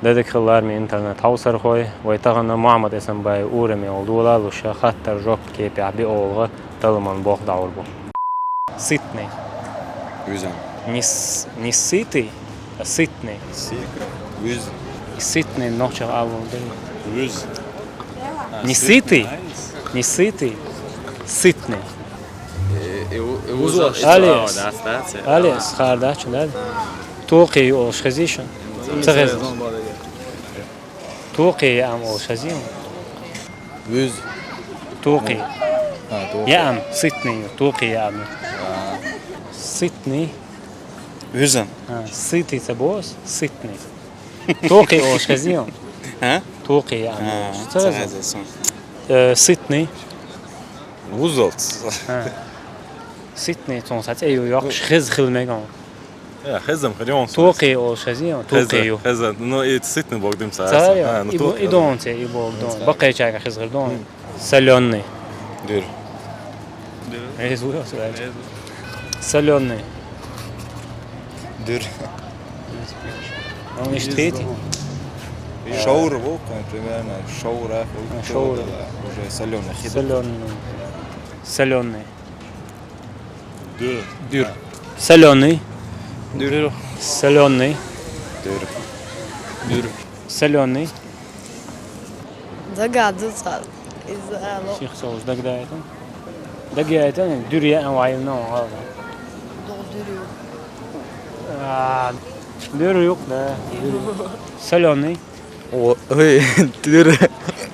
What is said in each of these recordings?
Dedik xillar mi internet havsar xoy ve tağına Muhammed Esenbay uğrami oldu ola luşa xattar jop kepi abi oğlu dalman boq davul bu. Sitni. Yüzen. Nis siti. Sitni. Yüz. Sitni nohça alın değil. Yüz. Nisiti. Nisiti. Sitni. Alias. Alias xarda çunad. Toqi o xazishon. Tağız. توقي أم أو شزيم Yüz. توقي Doğru. يا أم ستني توقي يا أم ستني Yüzen. سيتي تبوس ستني توقي أو شزيم Ha? توقي يا أم Tağız. ستني Uzalt. ستني تونسات أيو يقش خز خلميجان Ja, hezam خليهم. توقي أو شزيم توقي Hezam. No it sitni bogdim sa. تايا إدون تي إبوك دون بقي شاكا خز غردون سلوني Dur. إيش هو سؤال سلوني Dur. أنا اشتريتي Шоур вот, примерно шоура. Шоура. Уже соленый. Соленый. Dur. Дюр. Соленый. Dur. Соленый. Dur. Dur. Соленый. Догадываться. إذا شيخ صوص دقيقة. دقيقة دورية أنواع النوع هذا. dolduruyor. دور يوق ده. Соленый. O, hey, dur.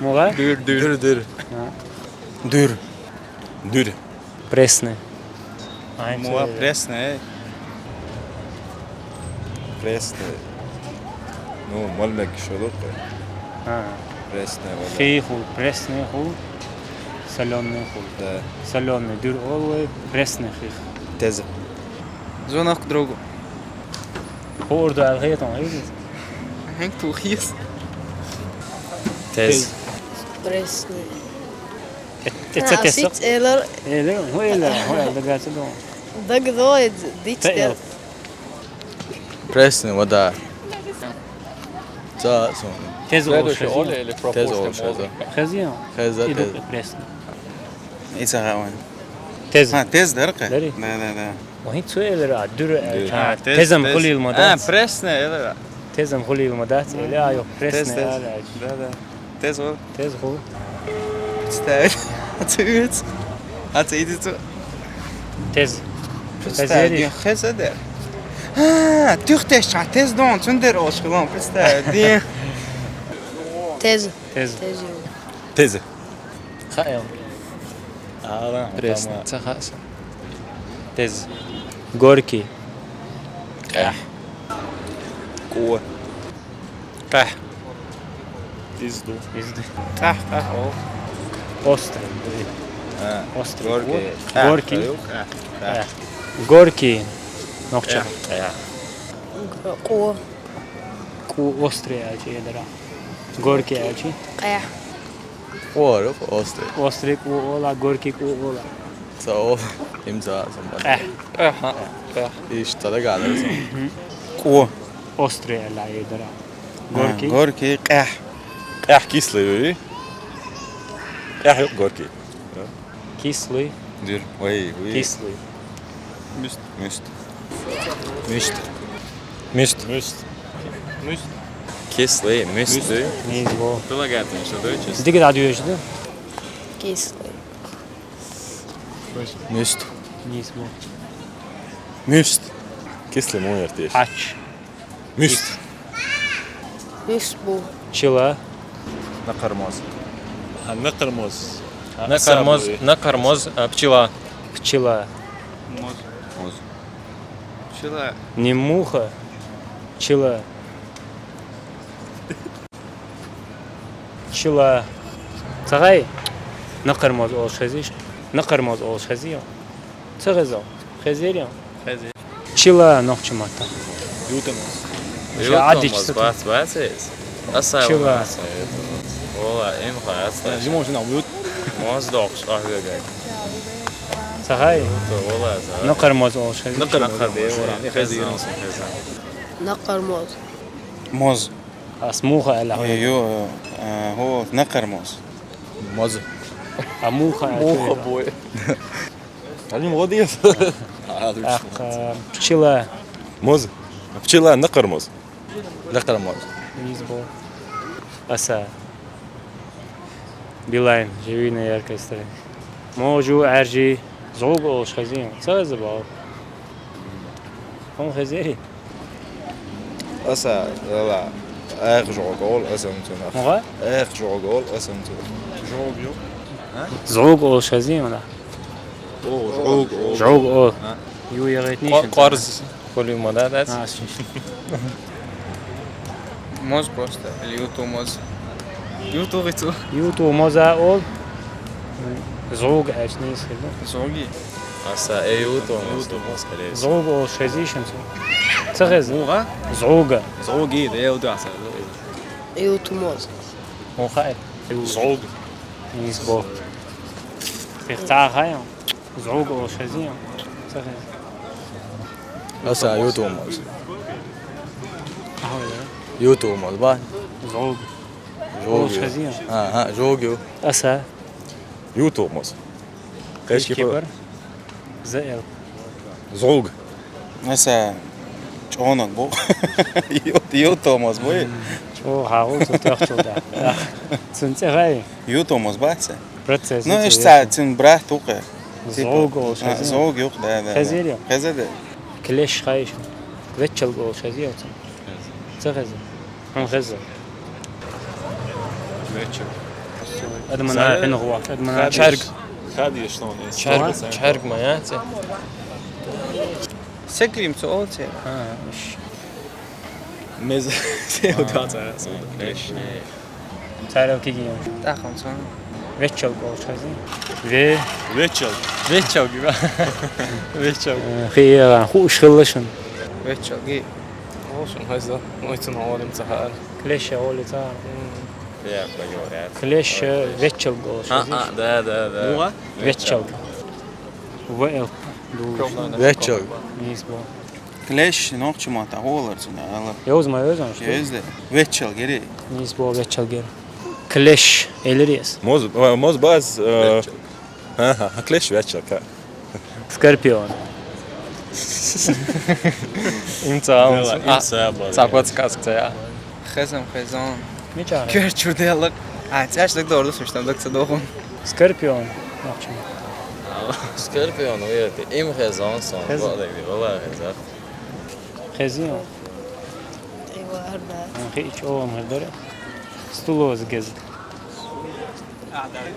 Моға? Dur. Dur. Dur. Пресный. Моа пресная. Пресная. Ну, мальмек шолок. Пресная вода. خي خو пресный خو. Соленый خو. Да. Соленый дюр олвей пресный خي. Tez. Звонок другу. هو أردو الغيط ما يجوز. Henk toegies. Tez. Presne. اتسكت. Eller إيه ده هو إلا هو دقيقة ده. dagdoid dit تقل. Prесная вода. За, сон. تز أو شزيم. Tez oluşa. خزيم. Heza إيدو tez. برسنا. İsa havan. تز. Ha, tez derke. Dari. Da. وهي سؤال راه دور تز- تزم تز. كل المدات presne, eller? تزم كل المدات لا يو Tez, برسنا tez. Da. Tez ol. تز هو Stel. Hat u het? Hat u het? تز Stel. Tezeri. Die geze der. Ah, tuchtes cha tez don tunder oşkılan prestel. Die. tez. تز Tez. Tez. خايم Presne. Tsahas. تز غوركي Ko. قح Pizdu. Kah kah o. اوستر Ha. اوستر Gorki. غوركي Yok. غوركي نوكشا Qo. كو اوستري اجي درا غوركي اجي Qeح. Var, oste. اوستري كو اولا غوركي كو اولا Sağ ol. İmza zaman. قح Aha. Kah. İşte de geliriz. Ko. اوستري لا يدرا غوركي Gorki kah. Eh kisli öyle. Eh yok gorki. كيسلي Dur. Vay. كيسلي Müst. Müst. Müst. Kisli, müstü. نيزو Прилагательное, что deutsches? ديك دادو يجدو Кислый. Müst. نيزو Müst. Kisli mu ertiş. حاج Müst. Müsbu. شلا Nakarmoz. Nakarmoz. Накармоз, пчела. пчела Şila. не муха пчела пчела تغاي نقرمز أول خزيش نقرمز أول خزيو تغزو خزيريو Khazir. пчела نوخش ماتا Yutamos. عادي Bats, batsies. Asai. Pčela. Ola, imha, Zimon şuna mut. Maz doks, ahgagay. تغاي Ola, نقرمز أول خزيش Nakar be, ora. Khazir. Naqar moz. Moz. اسموخه الا يو هو نقر موز موز اموخه بوي علم غادي بشيلا موز بتشيلا نقر موز نقر موز Izbo. Asa. Bilayn, живи яркой стороне. Можу аржи зог олш хазин. Сазы бал. Он хазери. أسا لا أخ جوجول أسمتنا Мога? أخ جوجول أسمتنا Зог олш хазин вона. Зог ол. Ю ягет ниш. قرز كل يوم ده موز просто или юту موز юту гыцу Юту моза ол. Зог ашнис хазин. зоги هسا ايوتو موز خليس Зог олш хазишн. Цагез. буга Зога. зоги да я удаса يوتوموز. Он хай. زعوق Izbo. Пихта хай. Зог олш хазин. Цагез. أسا يوتو موز أهوي. يوتو موز با زوج olsh جوجو خزين. ها جوجو أسا يوتو موز ايش كيف كبر زائر زعوق أسا чонок бу юту موز бу شو هاو تختو ده سنتغاي юту موز баца процесс ну إيش ساعة تن براه توقع زوج olsh خزين زوج يوق ده خزيريا. خزده كليش خايش ويتشل olsh خزين تغز هم خزة أدمنا الحين هو أدمنا شرق هذه شلون شرق ما ياتي سكليم تقولت مش ميز وداتا ليش تعرف كي يوم تاخم صون ويتشل olsh خزين ve ريتشل ريتشو gibi ريتشو خير خوش خلشن ويتشو جي olsun هسه ويتن هو امتحان كليش أولي تاع يا بقى كليش ويتشل olsh خزين ده ويتشل ويل ويتشو نيسبو كلاش نوقش ما تقولر سنة يوز ما يوز مش يزده ويتشل جري نيسبو ويتشل جير كليش إلريس موز باز ها كليش ريتشل سكاربيون امتحان صعب صعبت كاسك يا خزم خزان ميجا كير شرديالك عايش لك دور مش تملك صدوخن سكاربيون نحكي سكربيون ويرتي ام خزان صون والله خزان خزيون أيوة أربعة. خيش أو مهدرة ستولوز جز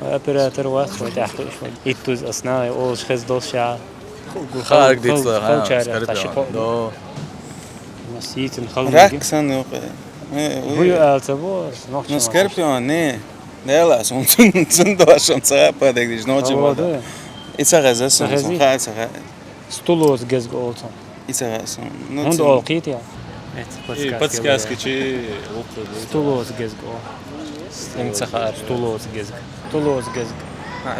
أبراتر واس وتحت شوي إتوز أصناعي أولش خز دوس شعر خارج دي تصير خل شعر تشقق دو نسيت نخل راكسن يوق هو ألتبوس نحكي نسكربيون نه ديلا سون دوشون صعبة ديك نوتشي ما إتسغز سون سغزي. خال سغ ستولوز جز أولتون إتسغز سون هند أولقيت يا подсказки чи ستولوز جز امتحان ستولوز جز ستولوز جز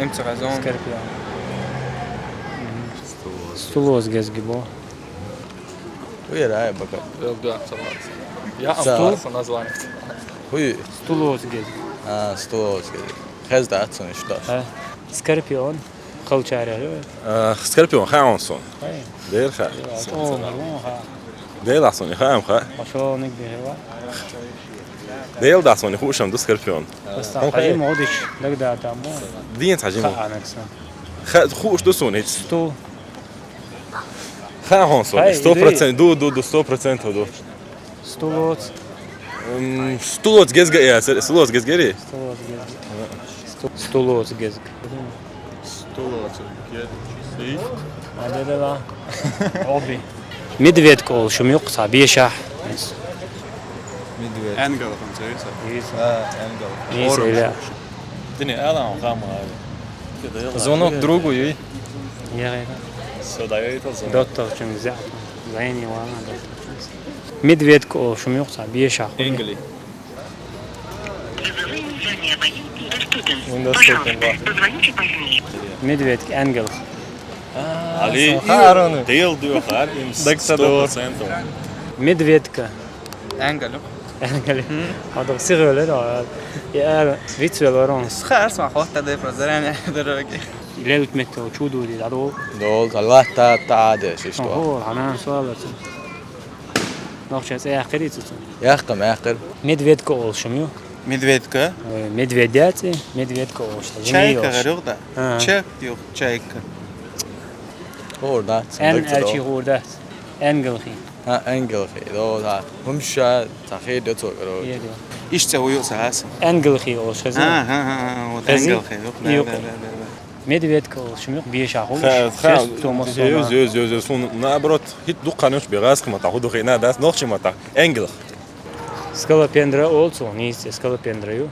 إمتى غزون سكاربيون ستولوز جز جبو ويا راي بقى يا Sağ. название وي ستولوز جز ستوز خز ده أتصن إيش سكاربيون خل شعره سكربيون خاونسون هاي دير خا أوه مرمون ها ديل داسون خام خا وشو نقدر هوا ديل داسون خوشم دو سكربيون بس تعجين مودش نقدر تعمل دين تعجيمو خا نكسن خا خوش دو سون هيك ستو خاونسون هاي، 100% دو 100% دو ستولوز ستولوت جزجا يا ستولوت جزجري ستولوز جز هذا لا عبي مدفيد كول شو ميقطع بيشح انجل نيس إلى دني انا خام звонок другу и يا غير سودايت دكتور شو زعت عيني وانا دكتور مدفيد كول شو ميقطع بيشح انجلي مدفيد انجل علي ديل دو خار دكتور. 100% مدفيدكا أنجلو Engel. Hade sigöle då. Ja, vitsvel orons. خلاص ما خواهد تده فرزران درجة. Lelt met och chudo det då. دول طلعت تعادش إيش تو هو حنان سوالت. Nog сейчас я خريطة. يخم آخر Medvedka olşum yo. Медведка. Medvedyaci, medvedka olşum. Çayka garıyor da. Ha. Çek yok çayka. هوردا En elçi hurdat. Engelhi. ها أنجل في دول ها همش تخيل ده تقرأ Yedi. İş تسويه سهاسة. Engelhi olşum. ها وتنقل خير. لا Yok. لا لا. Medvedka olşum yok. Bir şahul. يوز سون نابروت هيت دوقانوش بغاز ما تاخذ خينا داس نوخش ما تا انجل Skalapendra olsun. Neyse skalapendra yo.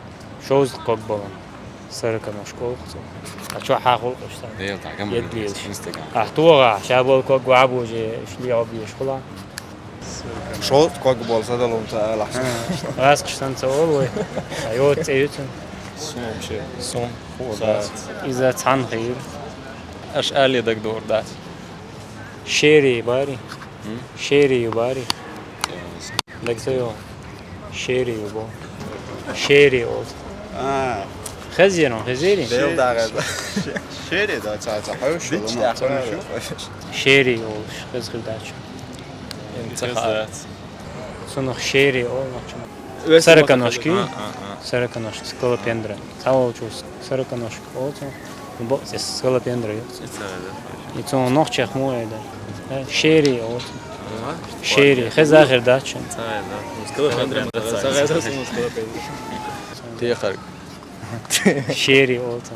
Şoz kokbalan. Sarıkan oşkol. Aço haqul qıştan. ديل تاع كم يدليش. انستغرام Ahtuğa şabol kok guaboje şli abi şkola. شو كوك بول صدى لهم تعال أحسن. Ras qıştan tsol ve. Ayot tseyutun. سون شيء سون هو داس İza tsan khir. اش الي دك دور داس Şeri bari. Şeri bari. Daksayo. Şeri bu. Şeri ol. Khazino khazeri. ديل دا غدا. شيري دا تعال حوش. Şeri ol. Khaz khildaç. انتخابات Sonuç şeri olmak. Sarıkanoşki. Sarıkanoşki skalapendra. Tavolçus sarıkanoşki olsun. Bu ses skalapendra yok. И то ног чех моеда. Шери от. Шери хазахир дачен. تيخر Шери от.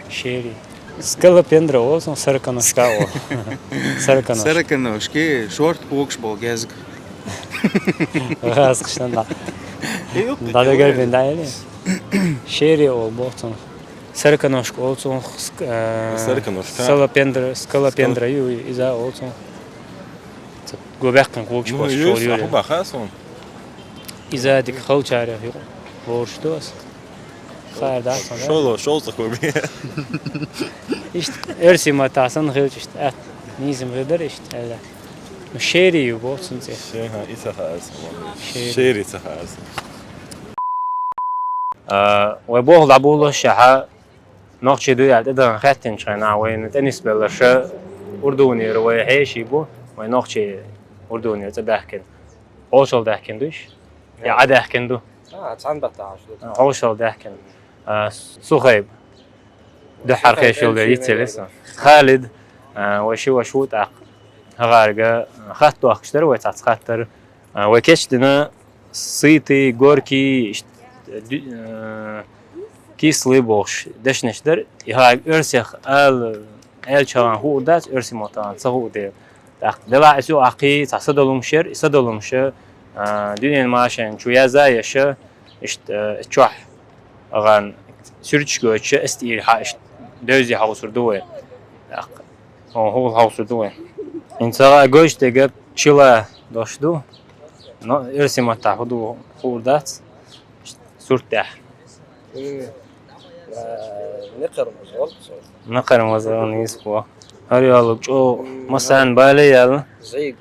Шери. Скала пендра olsun sarıkanoşka o. Sarıkanoş. سركنوشكي شورت بوكش بول جازك. Gaz kıştan da. Dada gel ben dayeli. Şeri ol boğtun. Sarıkanoşka olsun. Sarıkanoşka. Skala pendra yu iza olsun. Göbekten kokş boş يوز oluyor. اخو خاصون İza dik xal çare yok. Borçluuz. Xayr da sonra. شو تخوبي İşte örsi matasan xil işte. Et. Nizim gıdır işte. Öyle. Şeri yu boğtun se. شيء ها إيسا خاص شيري. شيري خاص وبوغ لابولو شها نقشي دو يعد إذا خاتن شانا وين تنسبة لشا أردوني روي حيشي بو وين نقشي أردوني تدهكن عوشل دهكن دوش يا عاد دهكن دو تعال بتاعش عوشل دهكن سخيب دو حركة شو ده يتسلس خالد وشو تاق هغارجا خاتو أخشتر ويتعت خاتر وكشتنا صيتي غوركي كيسلي بوش دشنشدر يها ارسخ ال çalan hudat örsi motan sahu de dela isu aqi tasadolumşer isadolumşer dünyen maşen çuyaza yaşa işte çuh agan sürüç göçü istir ha işte dözi hausurdu ve o hausurdu ve insa göç de gap çila doşdu no örsi motan hudu hudat surtah نقر مزرعون يسبوا هل يالك جو مثلا بالي يال زيق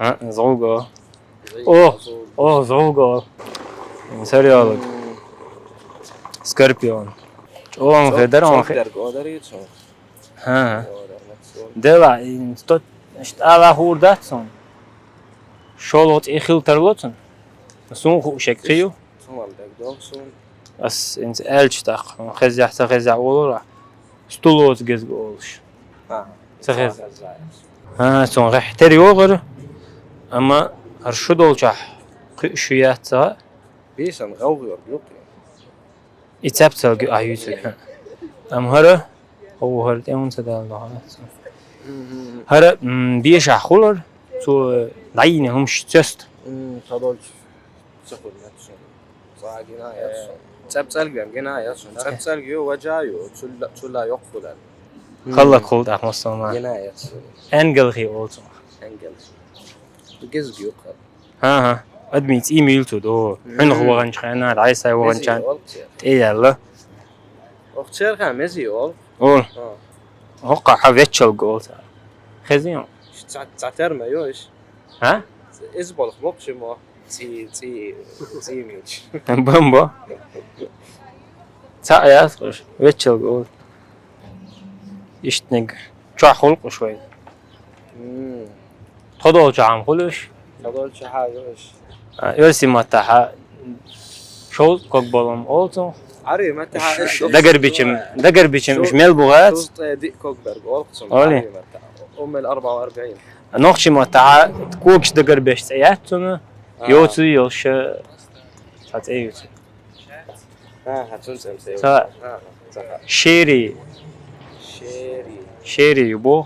ها زوجة اوه زوجة مثلا يالك سكوربيون جو ما خدر ما خدر ها دلا استوت اشتغل هورداتون شولوت إخيل ترلوتن سون خو شكريو بس انت الج تاق خزع ولورا ستولوت جزء اولش سخز ها سون راح تري وغر اما ارشد olacak شويات بيسن غوغر يوك يتابتل ايوتك ام هره هو هر اون تدال الله هره بيش خولر تو داين هم شتست تادولش سخول نتسون صاغينا ياتسون تابتل جنا ياتسون تابتل جو وجايو تلا يقفلن خلق خولد احمصنا جنا ياتسون انجل خي olsun انجل بجز يوك ها ادميت ايميل تو دو حين هو غنشخنا العيسى هو غنشان ايه يلا اختيار خامسي اول قول وقع حفيتشل جول خزيون تعتر ما يوش ها ازبل مقش ما تي ميتش بمبا ساعة يسقش ويتشل قول يشتنق شو خلق شوي خدوا جام خلوش هذول شي حاجة وش يرسي متاحة شو كوكبولم أولتو عري ما تحقق دقر بيشم مش ميل بوغات شوط دي كوكبرغ أولقسم أولي. أم 44 نوخشي متاحة كوكش دقر بيش سياتون يوتو يوش هات ايوتو هتنسى مسوي سواء صح شيري شيري شيري يبو